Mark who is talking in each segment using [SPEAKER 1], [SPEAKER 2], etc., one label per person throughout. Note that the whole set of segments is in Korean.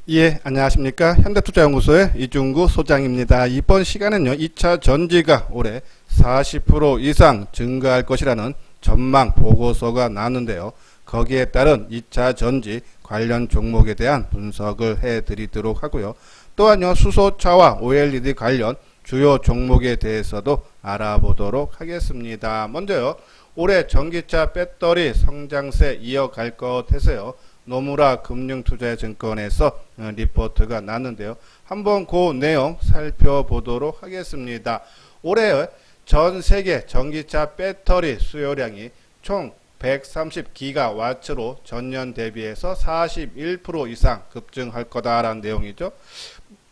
[SPEAKER 1] 예, 안녕하십니까. 현대투자연구소의 이중구 소장입니다. 이번 시간은요, 2차 전지가 올해 40% 이상 증가할 것이라는 전망 보고서가 나왔는데요. 거기에 따른 2차 전지 관련 종목에 대한 분석을 해드리도록 하고요. 또한요, 수소차와 OLED 관련 주요 종목에 대해서도 알아보도록 하겠습니다. 먼저요, 올해 전기차 배터리 성장세 이어갈 것 해서요. 노무라 금융투자증권에서 리포트가 났는데요. 한번 그 내용 살펴보도록 하겠습니다. 올해 전 세계 전기차 배터리 수요량이 총 130기가와트로 전년 대비해서 41% 이상 급증할 거다라는 내용이죠.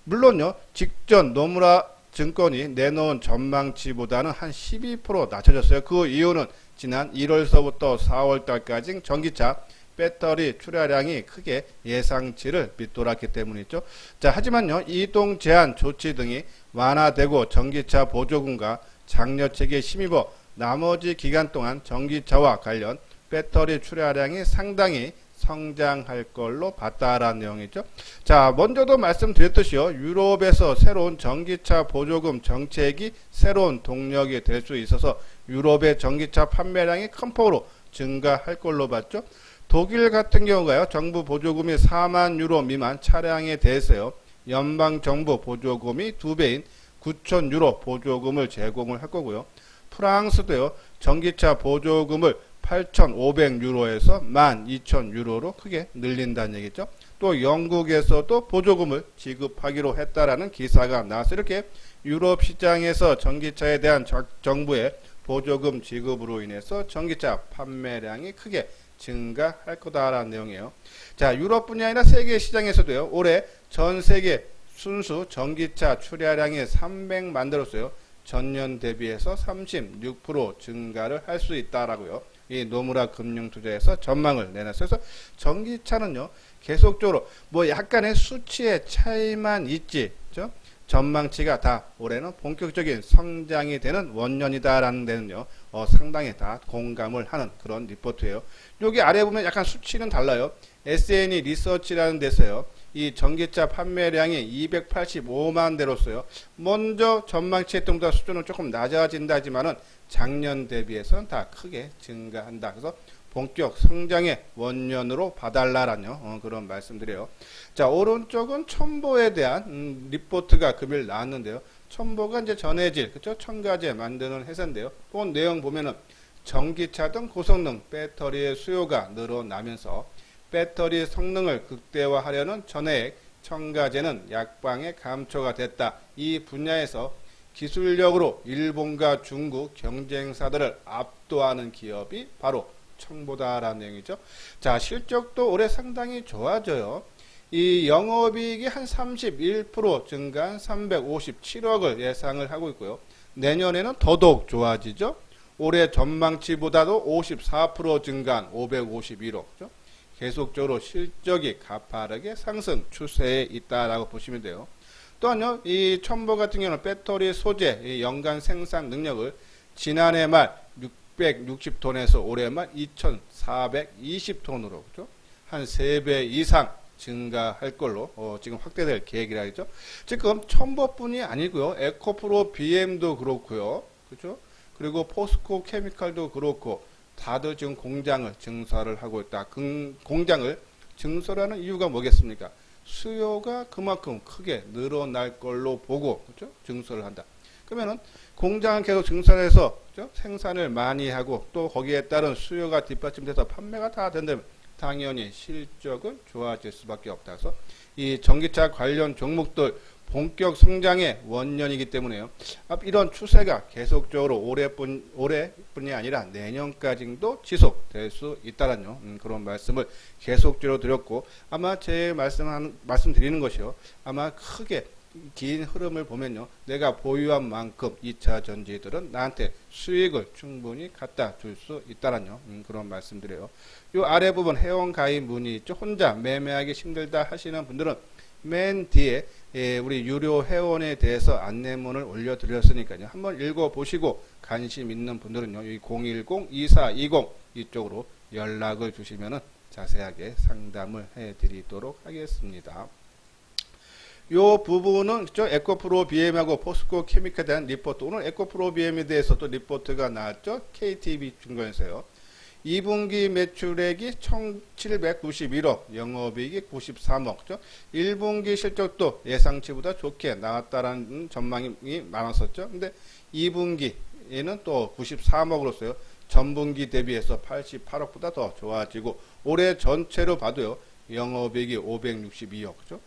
[SPEAKER 1] 물론요, 직전 노무라 증권이 내놓은 전망치보다는 한 12% 낮춰졌어요. 그 이유는 지난 1월서부터 4월달까지 전기차 배터리 출하량이 크게 예상치를 밑돌았기 때문이죠. 자, 하지만요, 이동 제한 조치 등이 완화되고 전기차 보조금과 장려책에 힘입어 나머지 기간 동안 전기차와 관련 배터리 출하량이 상당히 성장할 걸로 봤다라는 내용이죠. 자, 먼저도 말씀드렸듯이요, 유럽에서 새로운 전기차 보조금 정책이 새로운 동력이 될 수 있어서 유럽의 전기차 판매량이 큰 폭으로 증가할 걸로 봤죠. 독일 같은 경우가요, 정부 보조금이 4만 유로 미만 차량에 대해서요, 연방정부 보조금이 2배인 9천 유로 보조금을 제공을 할 거고요. 프랑스도요, 전기차 보조금을 8,500유로에서 12,000유로로 크게 늘린다는 얘기죠. 또 영국에서도 보조금을 지급하기로 했다라는 기사가 나와서 이렇게 유럽 시장에서 전기차에 대한 정부의 보조금 지급으로 인해서 전기차 판매량이 크게 증가할 거다라는 내용이에요. 자, 유럽뿐이 아니라 세계 시장에서도요, 올해 전 세계 순수 전기차 출하량이 300만 대로서요, 전년 대비해서 36% 증가를 할 수 있다라고요. 이 노무라 금융투자에서 전망을 내놨어요. 그래서 전기차는요, 계속적으로 뭐 약간의 수치의 차이만 있지, 그죠? 전망치가 다 올해는 본격적인 성장이 되는 원년이다라는 데는요, 상당히 다 공감을 하는 그런 리포트예요. 여기 아래 보면 약간 수치는 달라요. S&E 리서치라는 데서요, 이 전기차 판매량이 285만 대로서요, 먼저 전망치했던 것보다 수준은 조금 낮아진다 하지만은 작년 대비해서는 다 크게 증가한다. 그래서 본격 성장의 원년으로 봐달라라는 그런 말씀드려요. 자, 오른쪽은 첨보에 대한 리포트가 금일 나왔는데요. 첨보가 이제 전해질, 그쵸? 첨가제 만드는 회사인데요. 그 내용 보면은 전기차 등 고성능 배터리의 수요가 늘어나면서 배터리 성능을 극대화하려는 전해액 첨가제는 약방에 감초가 됐다. 이 분야에서 기술력으로 일본과 중국 경쟁사들을 압도하는 기업이 바로 첨보다라는 내용이죠. 자, 실적도 올해 상당히 좋아져요. 이 영업이익이 한 31% 증가한 357억을 예상을 하고 있고요. 내년에는 더더욱 좋아지죠. 올해 전망치보다도 54% 증가한 551억. 그죠? 계속적으로 실적이 가파르게 상승 추세에 있다라고 보시면 돼요. 또한요, 이 첨보 같은 경우는 배터리 소재 연간 생산 능력을 지난해 말 660톤에서 올해 말 2420톤으로, 그죠? 한 3배 이상 증가할 걸로 지금 확대될 계획이라 했죠. 지금 첨보뿐이 아니고요, 에코프로 BM도 그렇고요, 그죠? 그리고 포스코 케미칼도 그렇고 다들 지금 공장을 증설을 하고 있다. 공장을 증설하는 이유가 뭐겠습니까? 수요가 그만큼 크게 늘어날 걸로 보고, 그죠? 증설을 한다. 그러면은 공장을 계속 증설해서, 그죠? 생산을 많이 하고 또 거기에 따른 수요가 뒷받침돼서 판매가 다 된다면 당연히 실적은 좋아질 수밖에 없다. 그래서 이 전기차 관련 종목들 본격 성장의 원년이기 때문에요, 이런 추세가 계속적으로 올해뿐이 아니라 내년까지도 지속될 수 있다라는 그런 말씀을 계속적으로 드렸고, 아마 제 말씀드리는 것이요, 아마 크게 긴 흐름을 보면요, 내가 보유한 만큼 2차 전지들은 나한테 수익을 충분히 갖다 줄 수 있다라는 그런 말씀드려요. 요 아래 부분 회원 가입 문의 있죠. 혼자 매매하기 힘들다 하시는 분들은 맨 뒤에 우리 유료 회원에 대해서 안내문을 올려드렸으니까요, 한번 읽어보시고 관심 있는 분들은요, 이 010-2420 이쪽으로 연락을 주시면 자세하게 상담을 해드리도록 하겠습니다. 요 부분은 그죠? 에코프로 BM하고 포스코 케미칼에 대한 리포트. 오늘 에코프로 BM에 대해서 또 리포트가 나왔죠. KTB 증권에서요. 2분기 매출액이 1791억, 영업이익이 93억. 그죠? 1분기 실적도 예상치보다 좋게 나왔다라는 전망이 많았었죠. 근데 2분기에는 또 93억으로서요. 전분기 대비해서 88억보다 더 좋아지고 올해 전체로 봐도요. 영업이익이 562억. 그죠?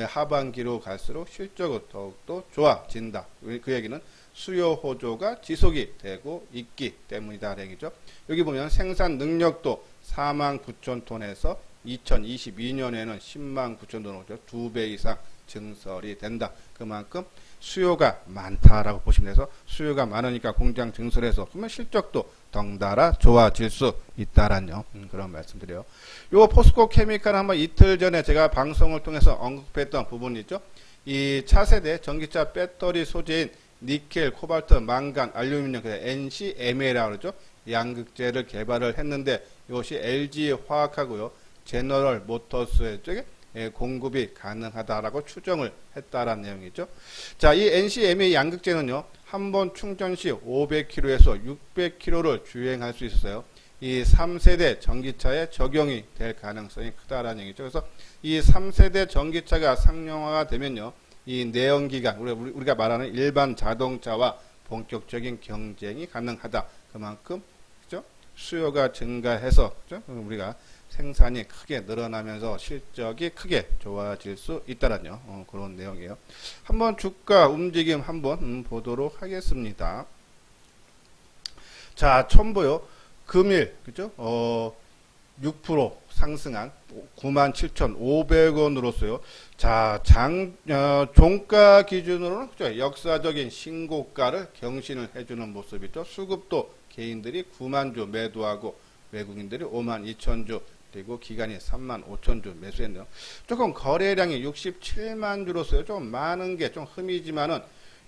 [SPEAKER 1] 하반기로 갈수록 실적은 더욱더 좋아진다. 그 얘기는 수요 호조가 지속이 되고 있기 때문이다. 얘기죠. 여기 보면 생산 능력도 49,000톤에서 2022년에는 109,000톤으로 2배 이상 증설이 된다. 그만큼 수요가 많다라고 보시면 돼서 수요가 많으니까 공장 증설해서 그러면 실적도 덩달아 좋아질 수 있다라는 그런 말씀드려요. 요 포스코 케미칼 한번 이틀 전에 제가 방송을 통해서 언급했던 부분이 있죠. 이 차세대 전기차 배터리 소재인 니켈, 코발트, 망간, 알루미늄, NCMA라고 그러죠. 양극재를 개발을 했는데 이것이 LG 화학하고요. 제너럴 모터스 쪽에 공급이 가능하다라고 추정을 했다라는 내용이죠. 자, 이 NCMA 양극재는요. 한 번 충전 시 500km에서 600km를 주행할 수 있었어요. 이 3세대 전기차에 적용이 될 가능성이 크다라는 얘기죠. 그래서 이 3세대 전기차가 상용화가 되면요. 이 내연기관, 우리가 말하는 일반 자동차와 본격적인 경쟁이 가능하다. 그만큼 그죠? 수요가 증가해서 그죠? 우리가 생산이 크게 늘어나면서 실적이 크게 좋아질 수 있다라는 그런 내용이에요. 한번 주가 움직임 한번 보도록 하겠습니다. 자, 첨보요. 금일 그죠? 6% 상승한 97,500원으로서요. 자, 종가 기준으로는 그죠? 역사적인 신고가를 경신을 해주는 모습이죠. 수급도 개인들이 9만 주 매도하고 외국인들이 5만 2천 주 그리고 기간이 3만 5천 주 매수했네요. 조금 거래량이 67만 주로서요. 좀 많은 게 좀 흠이지만은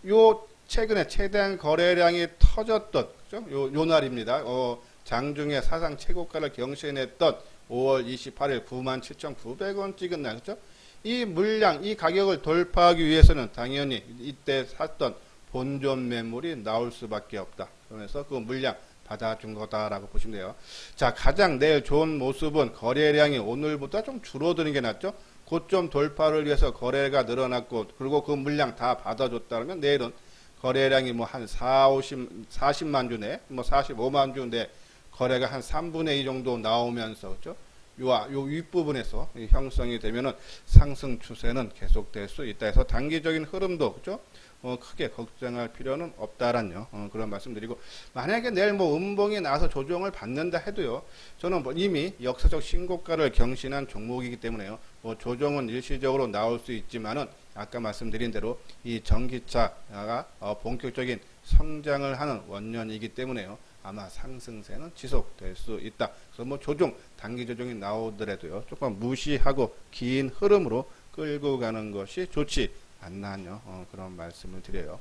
[SPEAKER 1] 요 최근에 최대한 거래량이 터졌던 그죠? 요 날입니다. 장중에 사상 최고가를 경신했던 5월 28일 97,900원 찍은 날, 그죠? 이 물량, 이 가격을 돌파하기 위해서는 당연히 이때 샀던 본전 매물이 나올 수밖에 없다. 그러면서 그 물량 받아준 거다라고 보시면 돼요. 자, 가장 내일 좋은 모습은 거래량이 오늘보다 좀 줄어드는 게 낫죠? 고점 돌파를 위해서 거래가 늘어났고, 그리고 그 물량 다 받아줬다면 내일은 거래량이 뭐 한 40만 주 내, 뭐 45만 주 내, 거래가 한 3분의 2 정도 나오면서, 그죠? 요 윗부분에서 형성이 되면은 상승 추세는 계속될 수 있다 해서 단기적인 흐름도, 그죠? 크게 걱정할 필요는 없다라는 그런 말씀드리고, 만약에 내일 뭐 음봉이 나와서 조정을 받는다 해도요, 저는 뭐 이미 역사적 신고가를 경신한 종목이기 때문에요, 뭐 조정은 일시적으로 나올 수 있지만은 아까 말씀드린 대로 이 전기차가 본격적인 성장을 하는 원년이기 때문에요, 아마 상승세는 지속될 수 있다. 그래서 뭐 단기 조정이 나오더라도요, 조금 무시하고 긴 흐름으로 끌고 가는 것이 좋지 않나요? 그런 말씀을 드려요.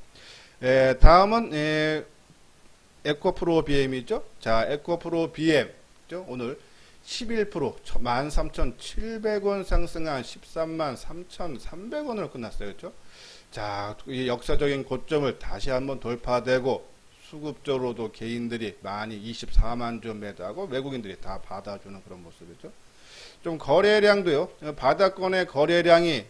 [SPEAKER 1] 다음은 에코프로 BM이죠. 자, 에코프로 BM 오늘 11% 13,700원 상승한 13만 3,300원으로 끝났어요. 그렇죠? 자, 이 역사적인 고점을 다시 한번 돌파되고 수급적으로도 개인들이 많이 24만 주 매도하고 외국인들이 다 받아주는 그런 모습이죠. 좀 거래량도요. 바닥권의 거래량이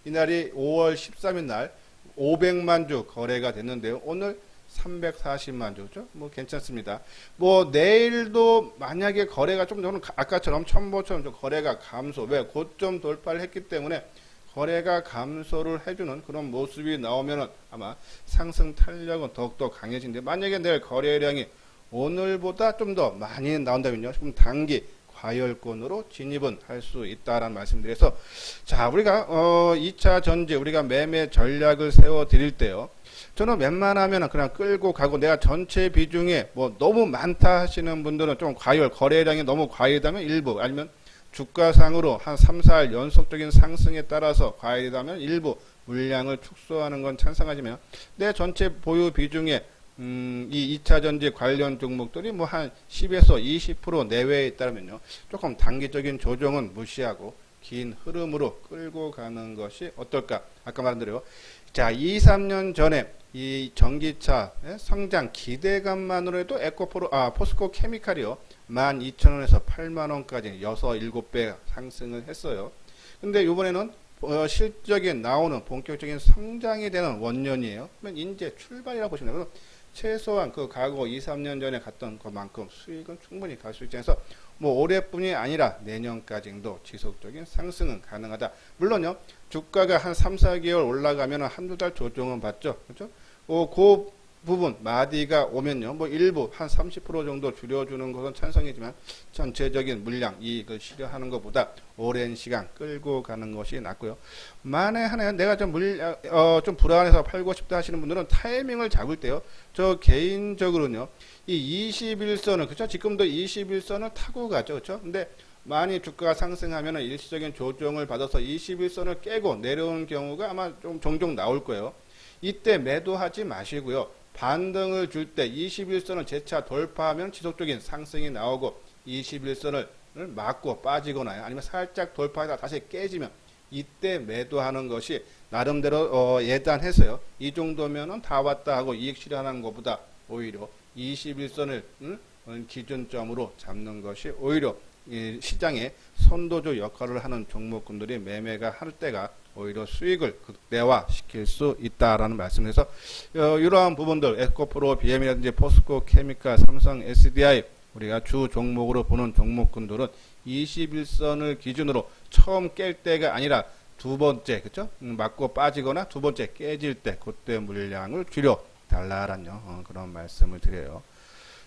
[SPEAKER 1] 이날이 5월 13일 날 500만 주 거래가 됐는데요. 오늘 340만 주죠. 뭐 괜찮습니다. 뭐 내일도 만약에 거래가 좀 저는 아까처럼 첨보처럼 좀 거래가 감소. 왜? 고점 돌파를 했기 때문에 거래가 감소를 해주는 그런 모습이 나오면은 아마 상승 탄력은 더욱더 강해진데, 만약에 내일 거래량이 오늘보다 좀 더 많이 나온다면요. 좀 단기 과열권으로 진입은 할 수 있다라는 말씀드려서, 자, 우리가 2차 전지 우리가 매매 전략을 세워 드릴 때요, 저는 웬만하면 그냥 끌고 가고, 내가 전체 비중에 뭐 너무 많다 하시는 분들은 좀 거래량이 너무 과열이다면 일부, 아니면 주가상으로 한 3, 4일 연속적인 상승에 따라서 과열이라면 일부 물량을 축소하는 건 찬성하지만, 내 전체 보유 비중에 이 2차전지 관련 종목들이 뭐 한 10에서 20% 내외에 있다면요, 조금 단기적인 조정은 무시하고 긴 흐름으로 끌고 가는 것이 어떨까? 아까 말한 대로 자, 2, 3년 전에 이 전기차 성장 기대감만으로 해도 포스코 케미칼이요. 12,000원에서 8만원까지 6, 7배 상승을 했어요. 근데 이번에는 실적이 나오는 본격적인 성장이 되는 원년이에요. 그러면 이제 출발이라고 보시면 돼요. 최소한 그 과거 2, 3년 전에 갔던 것만큼 수익은 충분히 갈 수 있지 않아서 뭐 올해뿐이 아니라 내년까지도 지속적인 상승은 가능하다. 물론요, 주가가 한 3, 4개월 올라가면 한두 달 조정은 받죠. 그렇죠? 그 부분 마디가 오면요, 뭐 일부 한 30% 정도 줄여주는 것은 찬성이지만 전체적인 물량 이익을 실현하는 것보다 오랜 시간 끌고 가는 것이 낫고요. 만에 하나 내가 좀 좀 불안해서 팔고 싶다 하시는 분들은 타이밍을 잡을 때요, 저 개인적으로는요, 이 21선을 그렇죠? 지금도 21선을 타고 가죠, 그렇죠? 근데 많이 주가가 상승하면 일시적인 조정을 받아서 21선을 깨고 내려오는 경우가 아마 좀 종종 나올 거예요. 이때 매도하지 마시고요. 반등을 줄 때 21선을 재차 돌파하면 지속적인 상승이 나오고 21선을 맞고 빠지거나 아니면 살짝 돌파하다 다시 깨지면 이때 매도하는 것이 나름대로 예단해서요. 이 정도면은 다 왔다 하고 이익 실현하는 것보다 오히려 21선을 기준점으로 잡는 것이 오히려 시장의 선도주 역할을 하는 종목군들이 매매가 할 때가 오히려 수익을 극대화시킬 수 있다라는 말씀에서 이러한 부분들 에코프로, BM이라든지 포스코 케미칼, 삼성 SDI 우리가 주 종목으로 보는 종목군들은 21선을 기준으로 처음 깰 때가 아니라 두 번째, 그쵸? 맞고 빠지거나 두 번째 깨질 때 그때 물량을 줄여 달라라는 그런 말씀을 드려요.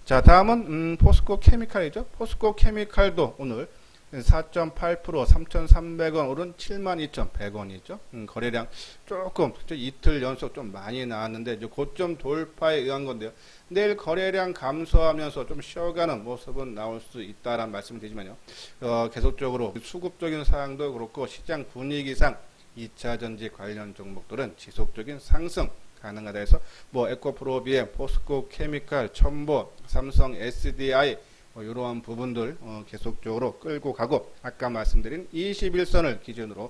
[SPEAKER 1] 자, 다음은 포스코 케미칼이죠. 포스코 케미칼도 오늘 4.8% 3,300원 오른 72,100원이죠. 거래량 조금 이틀 연속 좀 많이 나왔는데 이제 고점 돌파에 의한 건데요. 내일 거래량 감소하면서 좀 쉬어가는 모습은 나올 수 있다라는 말씀을 드리지만요. 계속적으로 수급적인 사항도 그렇고 시장 분위기상 2차전지 관련 종목들은 지속적인 상승 가능하다 해서 뭐 에코프로, BM, 포스코 케미칼, 첨보, 삼성 SDI 이러한 부분들 계속적으로 끌고 가고 아까 말씀드린 21선을 기준으로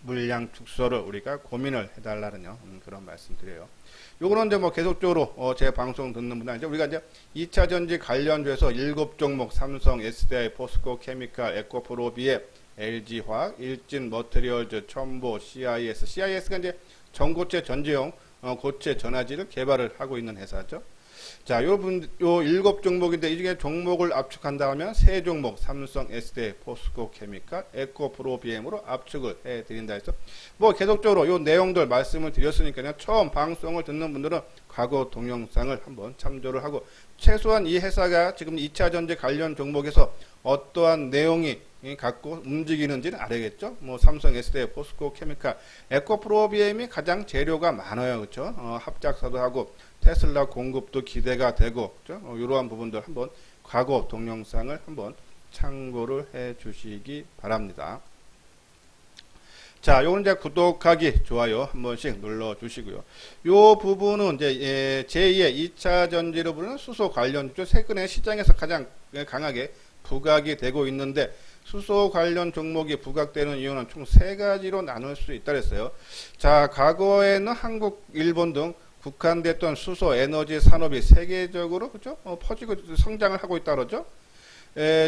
[SPEAKER 1] 물량 축소를 우리가 고민을 해달라는 그런 말씀드려요. 요거는 이제 뭐 계속적으로 제 방송 듣는 분들 이제 우리가 이제 2차전지 관련주에서 7종목 삼성 SDI, 포스코 케미칼, 에코프로, BM, LG화학, 일진머티리얼즈, 첨보, CIS가 이제 전고체 전지용 고체 전화지를 개발을 하고 있는 회사죠. 자, 요 7종목인데 이 중에 종목을 압축한다 하면 3종목 삼성 SDI, 포스코 케미칼, 에코프로, BM으로 압축을 해드린다 해서 뭐 계속적으로 요 내용들 말씀을 드렸으니까요. 처음 방송을 듣는 분들은 과거 동영상을 한번 참조를 하고 최소한 이 회사가 지금 2차전지 관련 종목에서 어떠한 내용이 갖고 움직이는지는 알아야겠죠. 뭐 삼성 SDI, 포스코 케미칼, 에코프로, BM이 가장 재료가 많아요. 그렇죠? 합작사도 하고 테슬라 공급도 기대가 되고 그렇죠? 이러한 부분들 한번 과거 동영상을 한번 참고를 해 주시기 바랍니다. 자, 요건 이제 구독하기, 좋아요 한 번씩 눌러 주시고요. 요 부분은 이제 제2의 2차 전지로 부르는 수소 관련주 최근에 시장에서 가장 강하게 부각이 되고 있는데 수소 관련 종목이 부각되는 이유는 총 3가지로 나눌 수 있다 그랬어요. 자, 과거에는 한국, 일본 등 국한됐던 수소 에너지 산업이 세계적으로 그죠? 퍼지고 성장을 하고 있다 그러죠.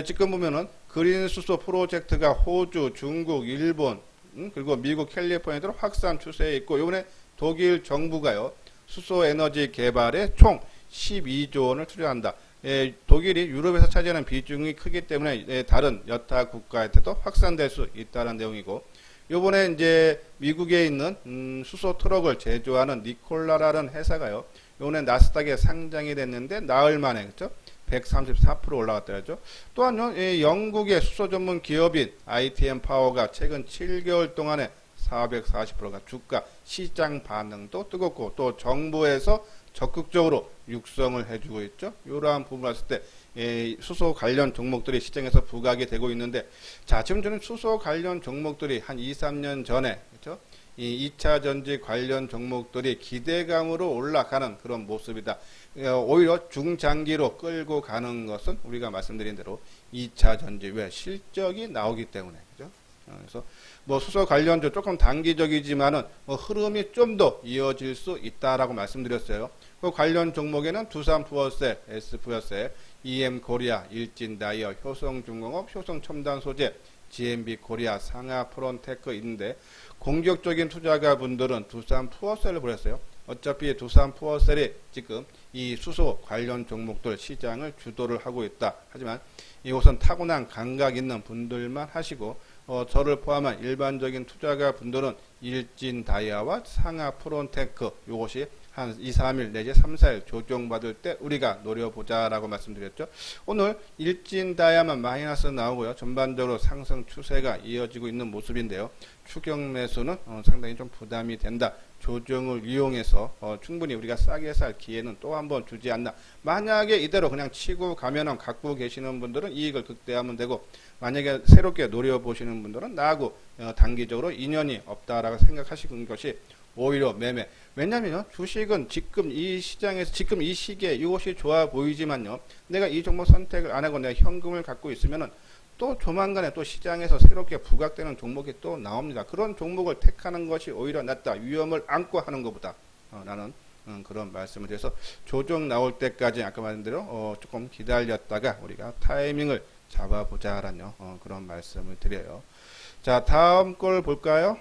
[SPEAKER 1] 지금 보면은 그린 수소 프로젝트가 호주, 중국, 일본 그리고 미국 캘리포니아로 확산 추세에 있고 이번에 독일 정부가요 수소 에너지 개발에 총 12조 원을 투자한다. 독일이 유럽에서 차지하는 비중이 크기 때문에 다른 여타 국가한테도 확산될 수 있다는 내용이고 요번에 이제 미국에 있는 수소 트럭을 제조하는 니콜라라는 회사가요 요번에 나스닥에 상장이 됐는데 나흘 만에 그렇죠? 134% 올라갔더라죠. 또한요 영국의 수소 전문 기업인 ITM 파워가 최근 7개월 동안에 440%가 주가 시장 반응도 뜨겁고 또 정부에서 적극적으로 육성을 해주고 있죠. 이러한 부분을 봤을 때 수소 관련 종목들이 시장에서 부각이 되고 있는데 자, 지금 저는 수소 관련 종목들이 한 2, 3년 전에 그렇죠? 이 2차 전지 관련 종목들이 기대감으로 올라가는 그런 모습이다. 오히려 중장기로 끌고 가는 것은 우리가 말씀드린 대로 2차 전지 왜 실적이 나오기 때문에 그죠? 그래서 뭐 수소 관련주 조금 단기적이지만은 뭐 흐름이 좀 더 이어질 수 있다라고 말씀드렸어요. 그 관련 종목에는 두산프로셀, S프로셀, EM코리아, 일진다이어, 효성중공업, 효성첨단소재, GMB 코리아, 상하프론테크 있는데 공격적인 투자가 분들은 두산프로셀을 보냈어요. 어차피 두산프로셀이 지금 이 수소 관련 종목들 시장을 주도를 하고 있다. 하지만 이곳은 타고난 감각 있는 분들만 하시고 저를 포함한 일반적인 투자가 분들은 일진다이아와 상하프론테크 요것이 한 2, 3일 내지 3, 4일 조정받을 때 우리가 노려보자 라고 말씀드렸죠. 오늘 일진다이아만 마이너스 나오고요. 전반적으로 상승 추세가 이어지고 있는 모습인데요. 추경 매수는 상당히 좀 부담이 된다. 조정을 이용해서 충분히 우리가 싸게 살 기회는 또 한 번 주지 않나. 만약에 이대로 그냥 치고 가면은 갖고 계시는 분들은 이익을 극대화하면 되고, 만약에 새롭게 노려보시는 분들은 나하고 단기적으로 인연이 없다라고 생각하시는 것이 오히려 매매. 왜냐면요, 주식은 지금 이 시장에서 지금 이 시기에 이것이 좋아 보이지만요, 내가 이 종목 선택을 안 하고 내가 현금을 갖고 있으면은 또 조만간에 또 시장에서 새롭게 부각되는 종목이 또 나옵니다. 그런 종목을 택하는 것이 오히려 낫다. 위험을 안고 하는 것보다 나는 그런 말씀을 드려서 조정 나올 때까지 아까 말한 대로 조금 기다렸다가 우리가 타이밍을 잡아보자라는 그런 말씀을 드려요. 자, 다음 걸 볼까요?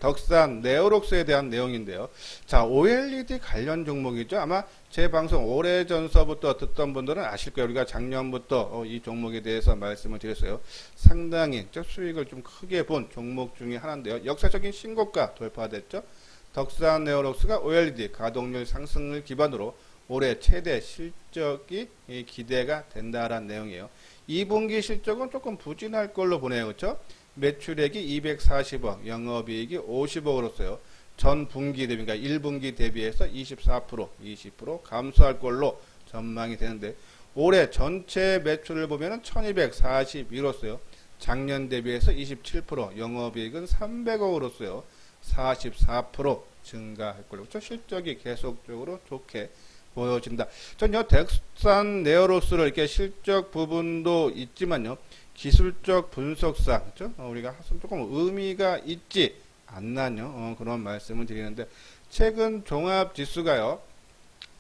[SPEAKER 1] 덕산 네오록스에 대한 내용인데요. 자, OLED 관련 종목이죠. 아마 제 방송 오래전서부터 듣던 분들은 아실 거예요. 우리가 작년부터 이 종목에 대해서 말씀을 드렸어요. 상당히 수익을 좀 크게 본 종목 중에 하나인데요. 역사적인 신고가 돌파됐죠. 덕산 네오록스가 OLED 가동률 상승을 기반으로 올해 최대 실적이 기대가 된다라는 내용이에요. 2분기 실적은 조금 부진할 걸로 보네요. 그렇죠? 매출액이 240억, 영업이익이 50억으로서요. 전 분기 대비, 그러니까 1분기 대비해서 24%, 20% 감소할 걸로 전망이 되는데, 올해 전체 매출을 보면은 1241억으로서요. 작년 대비해서 27%, 영업이익은 300억으로서요. 44% 증가할 걸로. 그렇죠? 실적이 계속적으로 좋게 보여진다. 전요 덕산 네오록스를 이렇게 실적 부분도 있지만요. 기술적 분석상, 그렇죠? 우리가 조금 의미가 있지 않나요? 그런 말씀을 드리는데, 최근 종합 지수가요,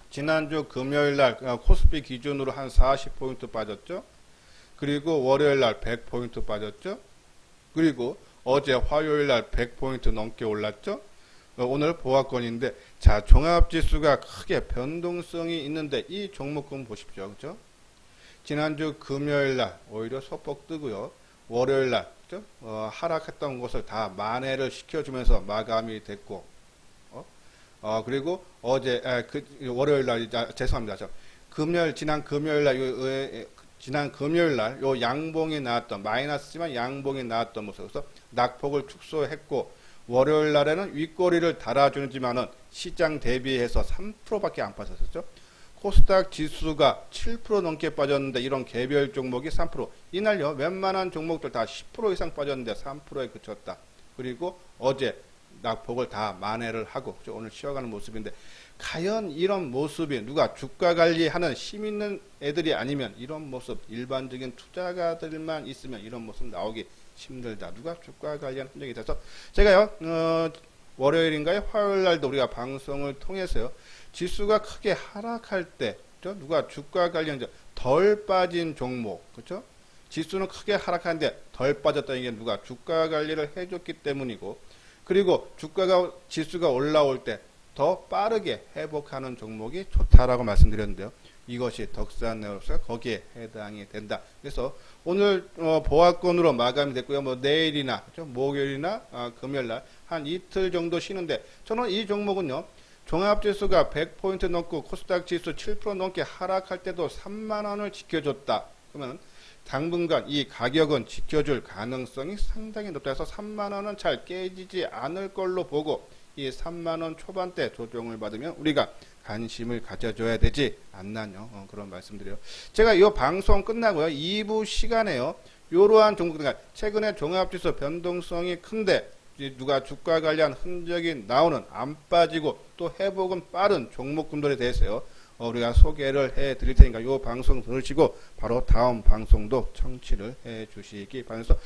[SPEAKER 1] 지난주 금요일 날 코스피 기준으로 한 40포인트 빠졌죠? 그리고 월요일 날 100포인트 빠졌죠? 그리고 어제 화요일 날 100포인트 넘게 올랐죠? 오늘 보합권인데, 자, 종합 지수가 크게 변동성이 있는데, 이 종목군 보십시오. 그렇죠? 지난주 금요일날 오히려 소폭 뜨고요. 월요일날 하락했던 것을 다 만회를 시켜주면서 마감이 됐고, 그리고 어제 월요일날 죄송합니다. 지난 금요일날 요 양봉이 나왔던 마이너스지만 양봉이 나왔던 모습에서 낙폭을 축소했고, 월요일날에는 윗꼬리를 달아주지만은 시장 대비해서 3%밖에 안 빠졌었죠. 코스닥 지수가 7% 넘게 빠졌는데 이런 개별 종목이 3%. 이날요, 웬만한 종목들 다 10% 이상 빠졌는데 3%에 그쳤다. 그리고 어제 낙폭을 다 만회를 하고 오늘 쉬어가는 모습인데, 과연 이런 모습이 누가 주가 관리하는 힘 있는 애들이 아니면 이런 모습, 일반적인 투자가들만 있으면 이런 모습 나오기 힘들다. 누가 주가 관리하는 흔적이 있어서 제가요, 월요일인가요? 화요일 날도 우리가 방송을 통해서요, 지수가 크게 하락할 때, 그렇죠? 누가 주가 관련 덜 빠진 종목, 그렇죠? 지수는 크게 하락하는데 덜 빠졌다는 게 누가 주가 관리를 해줬기 때문이고, 그리고 지수가 올라올 때 더 빠르게 회복하는 종목이 좋다라고 말씀드렸는데요. 이것이 덕산 네오록스가 거기에 해당이 된다. 그래서 오늘 보합권으로 마감이 됐고요. 뭐 내일이나, 그렇죠? 목요일이나 금요일날 한 이틀 정도 쉬는데, 저는 이 종목은요, 종합지수가 100포인트 넘고 코스닥 지수 7% 넘게 하락할 때도 3만원을 지켜줬다. 그러면 당분간 이 가격은 지켜줄 가능성이 상당히 높다 해서 3만원은 잘 깨지지 않을 걸로 보고, 이 3만원 초반대 조정을 받으면 우리가 관심을 가져줘야 되지 않나요? 그런 말씀드려요. 제가 이 방송 끝나고요, 2부 시간에요, 이러한 종목, 그러니까 최근에 종합지수 변동성이 큰데 누가 주가 관련 흔적이 나오는, 안 빠지고 또 회복은 빠른 종목군들에 대해서요, 우리가 소개를 해 드릴 테니까 이 방송 들으시고 바로 다음 방송도 청취를 해 주시기 바라면서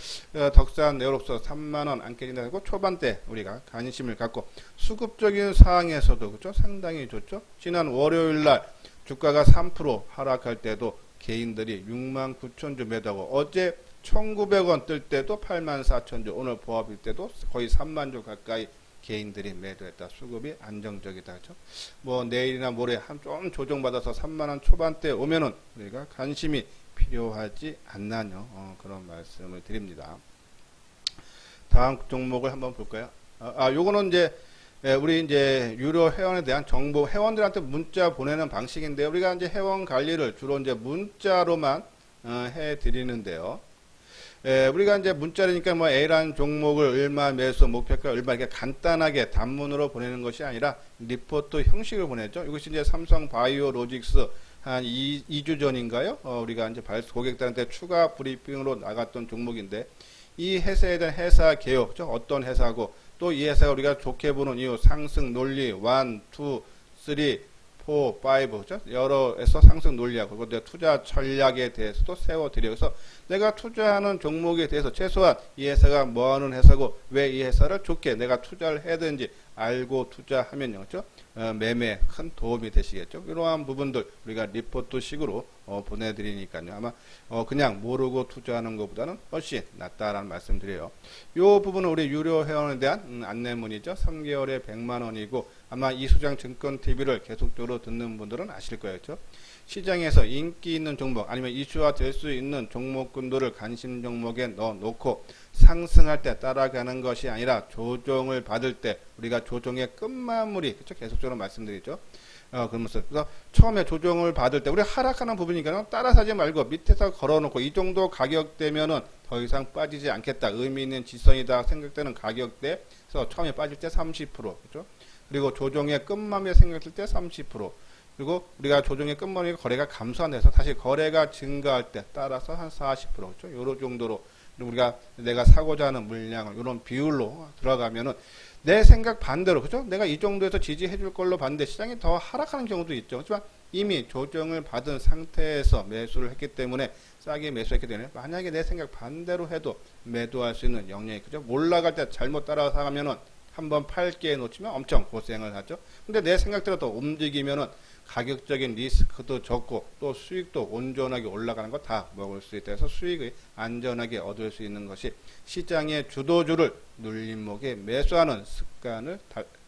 [SPEAKER 1] 덕산 네오록서 3만원 안 깨진다고 초반대 우리가 관심을 갖고 수급적인 상황에서도 그죠? 상당히 좋죠. 지난 월요일날 주가가 3% 하락할 때도 개인들이 69,000주 매도하고 어제 1,900원 뜰 때도 84,000주 오늘 보합일 때도 거의 3만 주 가까이 개인들이 매도했다. 수급이 안정적이다. 그죠? 뭐 내일이나 모레 좀 조정받아서 3만원 초반대 오면은 우리가 관심이 필요하지 않나요? 그런 말씀을 드립니다. 다음 종목을 한번 볼까요? 요거는 이제 우리 이제 유료 회원에 대한 정보, 회원들한테 문자 보내는 방식인데 우리가 이제 회원 관리를 주로 이제 문자로만 해 드리는데요. 우리가 이제 문자라니까 뭐 A라는 종목을 얼마 매수 목표가 얼마 이렇게 간단하게 단문으로 보내는 것이 아니라 리포트 형식을 보내죠. 이것이 이제 삼성 바이오로직스 한 2주 전인가요? 우리가 이제 고객들한테 추가 브리핑으로 나갔던 종목인데 이 회사에 대한 회사 개요, 어떤 회사고 또 이 회사가 우리가 좋게 보는 이유 상승 논리 1, 2, 3, 4, 5 그죠? 여러에서 상승 논리하고 그리고 투자 전략에 대해서도 세워드려요. 그래서 내가 투자하는 종목에 대해서 최소한 이 회사가 뭐하는 회사고 왜 이 회사를 좋게 내가 투자를 해야 되는지 알고 투자하면요, 그죠? 매매에 큰 도움이 되시겠죠. 이러한 부분들 우리가 리포트식으로 보내드리니까요. 아마 그냥 모르고 투자하는 것보다는 훨씬 낫다라는 말씀드려요. 이 부분은 우리 유료 회원에 대한 안내문이죠. 3개월에 100만원이고 아마 이수장 증권TV를 계속적으로 듣는 분들은 아실 거예요. 그렇죠? 시장에서 인기 있는 종목 아니면 이슈화 될 수 있는 종목군들을 관심 종목에 넣어놓고 상승할 때 따라가는 것이 아니라 조정을 받을 때 우리가 조정의 끝마무리 그렇죠? 계속적으로 말씀드리죠. 그러면서 그래서 처음에 조정을 받을 때 우리 하락하는 부분이니까 따라 사지 말고 밑에서 걸어놓고 이 정도 가격대면은 더 이상 빠지지 않겠다 의미 있는 지선이다 생각되는 가격대에서 처음에 빠질 때 30% 그렇죠? 그리고 조정의 끝마무리 생각될 때 30% 그리고 우리가 조정의 끝마무리 거래가 감소한데서 다시 거래가 증가할 때 따라서 한 40% 그렇죠? 요런 정도로 우리가 내가 사고자 하는 물량을 이런 비율로 들어가면은 내 생각 반대로 그죠? 내가 이 정도에서 지지해 줄 걸로 봤는데 시장이 더 하락하는 경우도 있죠. 하지만 이미 조정을 받은 상태에서 매수를 했기 때문에 싸게 매수했기 때문에 만약에 내 생각 반대로 해도 매도할 수 있는 역량이 그죠? 올라갈 때 잘못 따라가면은 한번 팔게 놓치면 엄청 고생을 하죠. 근데 내 생각대로 더 움직이면은 가격적인 리스크도 적고 또 수익도 온전하게 올라가는 거 다 먹을 수 있다 해서 수익을 안전하게 얻을 수 있는 것이 시장의 주도주를 눌림목에 매수하는 습관을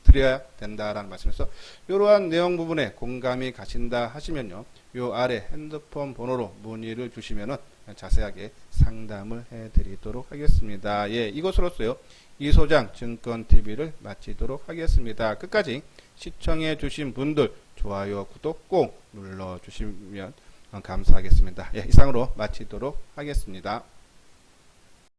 [SPEAKER 1] 들여야 된다라는 말씀에서 이러한 내용 부분에 공감이 가신다 하시면요. 요 아래 핸드폰 번호로 문의를 주시면은 자세하게 상담을 해 드리도록 하겠습니다. 예, 이것으로서요. 이소장 증권TV를 마치도록 하겠습니다. 끝까지 시청해 주신 분들 좋아요, 구독 꼭 눌러주시면 감사하겠습니다. 예, 이상으로 마치도록 하겠습니다.